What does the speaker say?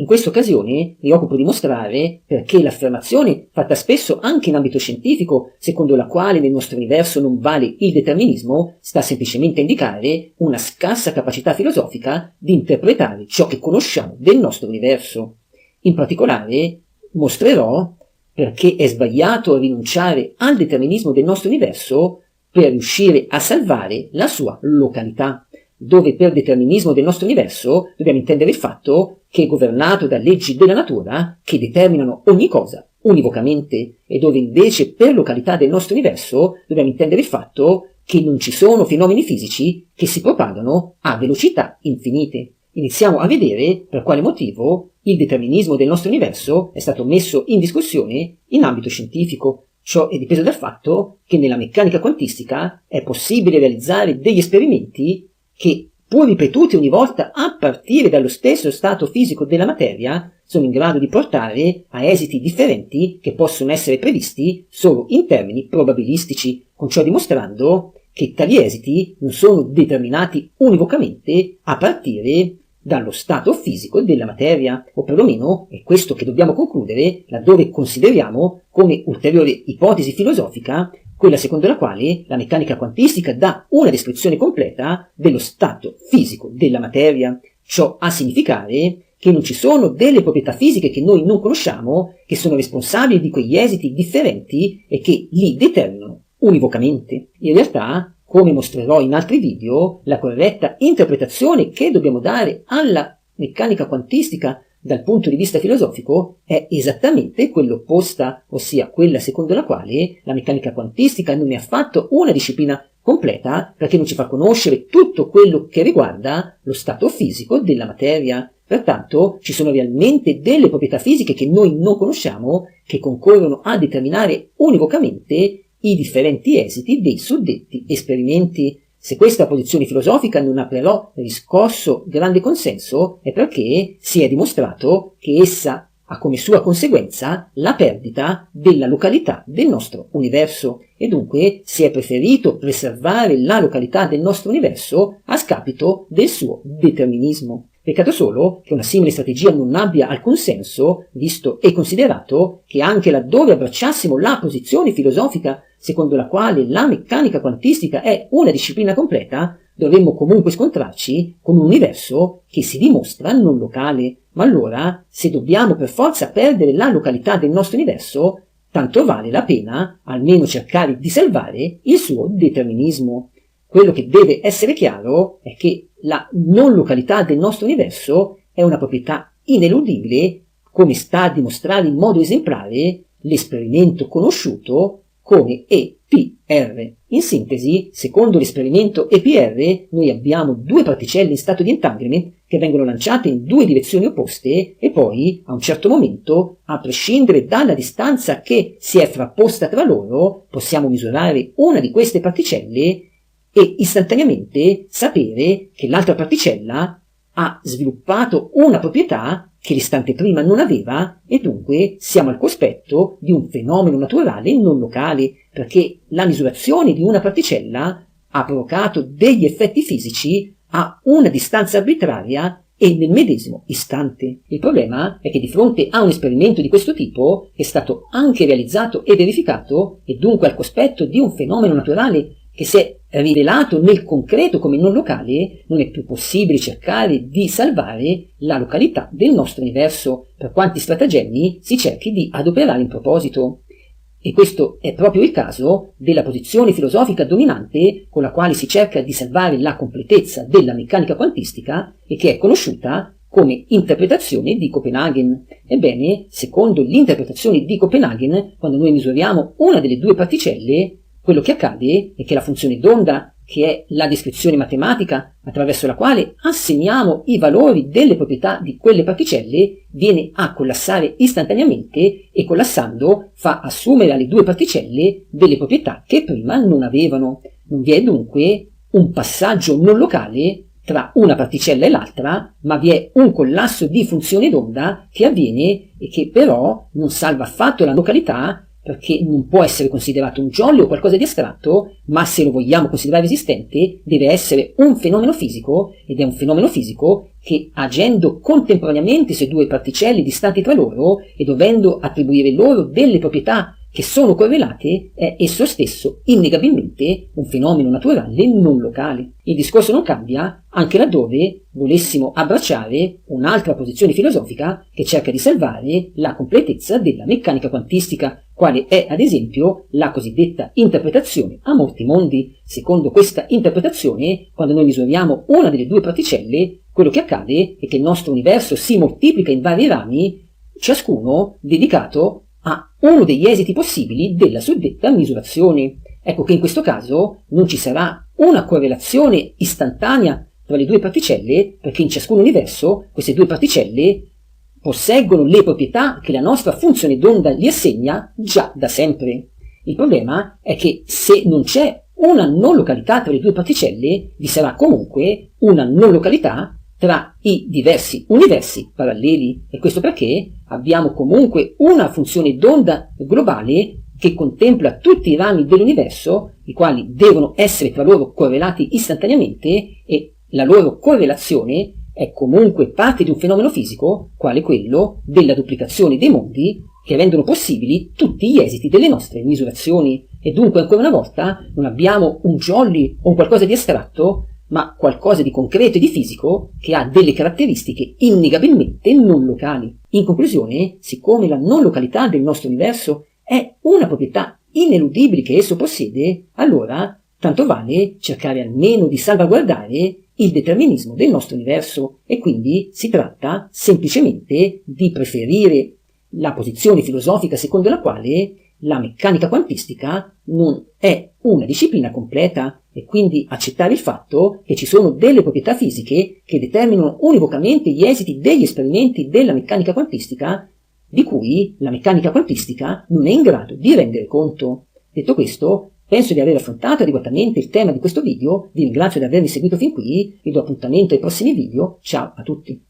questa occasione mi occupo di mostrare perché l'affermazione fatta spesso anche in ambito scientifico, secondo la quale nel nostro universo non vale il determinismo, sta semplicemente a indicare una scarsa capacità filosofica di interpretare ciò che conosciamo del nostro universo. In particolare mostrerò perché è sbagliato rinunciare al determinismo del nostro universo per riuscire a salvare la sua località, dove per determinismo del nostro universo dobbiamo intendere il fatto che è governato da leggi della natura che determinano ogni cosa univocamente, e dove invece per località del nostro universo dobbiamo intendere il fatto che non ci sono fenomeni fisici che si propagano a velocità infinite. Iniziamo a vedere per quale motivo il determinismo del nostro universo è stato messo in discussione in ambito scientifico. Ciò è dipeso dal fatto che nella meccanica quantistica è possibile realizzare degli esperimenti che, pur ripetuti ogni volta a partire dallo stesso stato fisico della materia, sono in grado di portare a esiti differenti che possono essere previsti solo in termini probabilistici, con ciò dimostrando che tali esiti non sono determinati univocamente a partire dallo stato fisico della materia, o perlomeno è questo che dobbiamo concludere laddove consideriamo come ulteriore ipotesi filosofica quella secondo la quale la meccanica quantistica dà una descrizione completa dello stato fisico della materia. Ciò a significare che non ci sono delle proprietà fisiche che noi non conosciamo che sono responsabili di quegli esiti differenti e che li determinano univocamente. In realtà, come mostrerò in altri video, la corretta interpretazione che dobbiamo dare alla meccanica quantistica dal punto di vista filosofico è esattamente quella opposta, ossia quella secondo la quale la meccanica quantistica non è affatto una disciplina completa perché non ci fa conoscere tutto quello che riguarda lo stato fisico della materia. Pertanto ci sono realmente delle proprietà fisiche che noi non conosciamo che concorrono a determinare univocamente i differenti esiti dei suddetti esperimenti. Se questa posizione filosofica non ha però riscosso grande consenso è perché si è dimostrato che essa ha come sua conseguenza la perdita della località del nostro universo e dunque si è preferito preservare la località del nostro universo a scapito del suo determinismo. Peccato solo che una simile strategia non abbia alcun senso, visto e considerato che anche laddove abbracciassimo la posizione filosofica secondo la quale la meccanica quantistica è una disciplina completa, dovremmo comunque scontrarci con un universo che si dimostra non locale. Ma allora, se dobbiamo per forza perdere la località del nostro universo, tanto vale la pena almeno cercare di salvare il suo determinismo. Quello che deve essere chiaro è che la non località del nostro universo è una proprietà ineludibile, come sta a dimostrare in modo esemplare l'esperimento conosciuto come EPR. In sintesi, secondo l'esperimento EPR, noi abbiamo due particelle in stato di entanglement che vengono lanciate in due direzioni opposte e poi, a un certo momento, a prescindere dalla distanza che si è frapposta tra loro, possiamo misurare una di queste particelle e istantaneamente sapere che l'altra particella ha sviluppato una proprietà che l'istante prima non aveva e dunque siamo al cospetto di un fenomeno naturale non locale, perché la misurazione di una particella ha provocato degli effetti fisici a una distanza arbitraria e nel medesimo istante. Il problema è che di fronte a un esperimento di questo tipo è stato anche realizzato e verificato e dunque al cospetto di un fenomeno naturale che si è rivelato nel concreto come non locale, non è più possibile cercare di salvare la località del nostro universo, per quanti stratagemmi si cerchi di adoperare in proposito. E questo è proprio il caso della posizione filosofica dominante con la quale si cerca di salvare la completezza della meccanica quantistica e che è conosciuta come interpretazione di Copenaghen. Ebbene, secondo l'interpretazione di Copenaghen, quando noi misuriamo una delle due particelle, quello che accade è che la funzione d'onda, che è la descrizione matematica attraverso la quale assegniamo i valori delle proprietà di quelle particelle, viene a collassare istantaneamente e collassando fa assumere alle due particelle delle proprietà che prima non avevano. Non vi è dunque un passaggio non locale tra una particella e l'altra, ma vi è un collasso di funzione d'onda che avviene e che però non salva affatto la località, perché non può essere considerato un jolly o qualcosa di astratto, ma se lo vogliamo considerare esistente deve essere un fenomeno fisico, ed è un fenomeno fisico che agendo contemporaneamente su due particelle distanti tra loro e dovendo attribuire loro delle proprietà che sono correlate, è esso stesso innegabilmente un fenomeno naturale non locale. Il discorso non cambia anche laddove volessimo abbracciare un'altra posizione filosofica che cerca di salvare la completezza della meccanica quantistica, quale è ad esempio la cosiddetta interpretazione a molti mondi. Secondo questa interpretazione, quando noi misuriamo una delle due particelle, quello che accade è che il nostro universo si moltiplica in vari rami, ciascuno dedicato a uno degli esiti possibili della suddetta misurazione. Ecco che in questo caso non ci sarà una correlazione istantanea tra le due particelle, perché in ciascun universo queste due particelle posseggono le proprietà che la nostra funzione d'onda gli assegna già da sempre. Il problema è che se non c'è una non località tra le due particelle, vi sarà comunque una non località tra i diversi universi paralleli, e questo perché abbiamo comunque una funzione d'onda globale che contempla tutti i rami dell'universo, i quali devono essere tra loro correlati istantaneamente, e la loro correlazione è comunque parte di un fenomeno fisico, quale quello della duplicazione dei mondi, che rendono possibili tutti gli esiti delle nostre misurazioni. E dunque, ancora una volta, non abbiamo un jolly o un qualcosa di astratto, ma qualcosa di concreto e di fisico che ha delle caratteristiche innegabilmente non locali. In conclusione, siccome la non località del nostro universo è una proprietà ineludibile che esso possiede, allora tanto vale cercare almeno di salvaguardare il determinismo del nostro universo, e quindi si tratta semplicemente di preferire la posizione filosofica secondo la quale la meccanica quantistica non è una disciplina completa, e quindi accettare il fatto che ci sono delle proprietà fisiche che determinano univocamente gli esiti degli esperimenti della meccanica quantistica, di cui la meccanica quantistica non è in grado di rendere conto. Detto questo, penso di aver affrontato adeguatamente il tema di questo video, vi ringrazio di avermi seguito fin qui, vi do appuntamento ai prossimi video, ciao a tutti!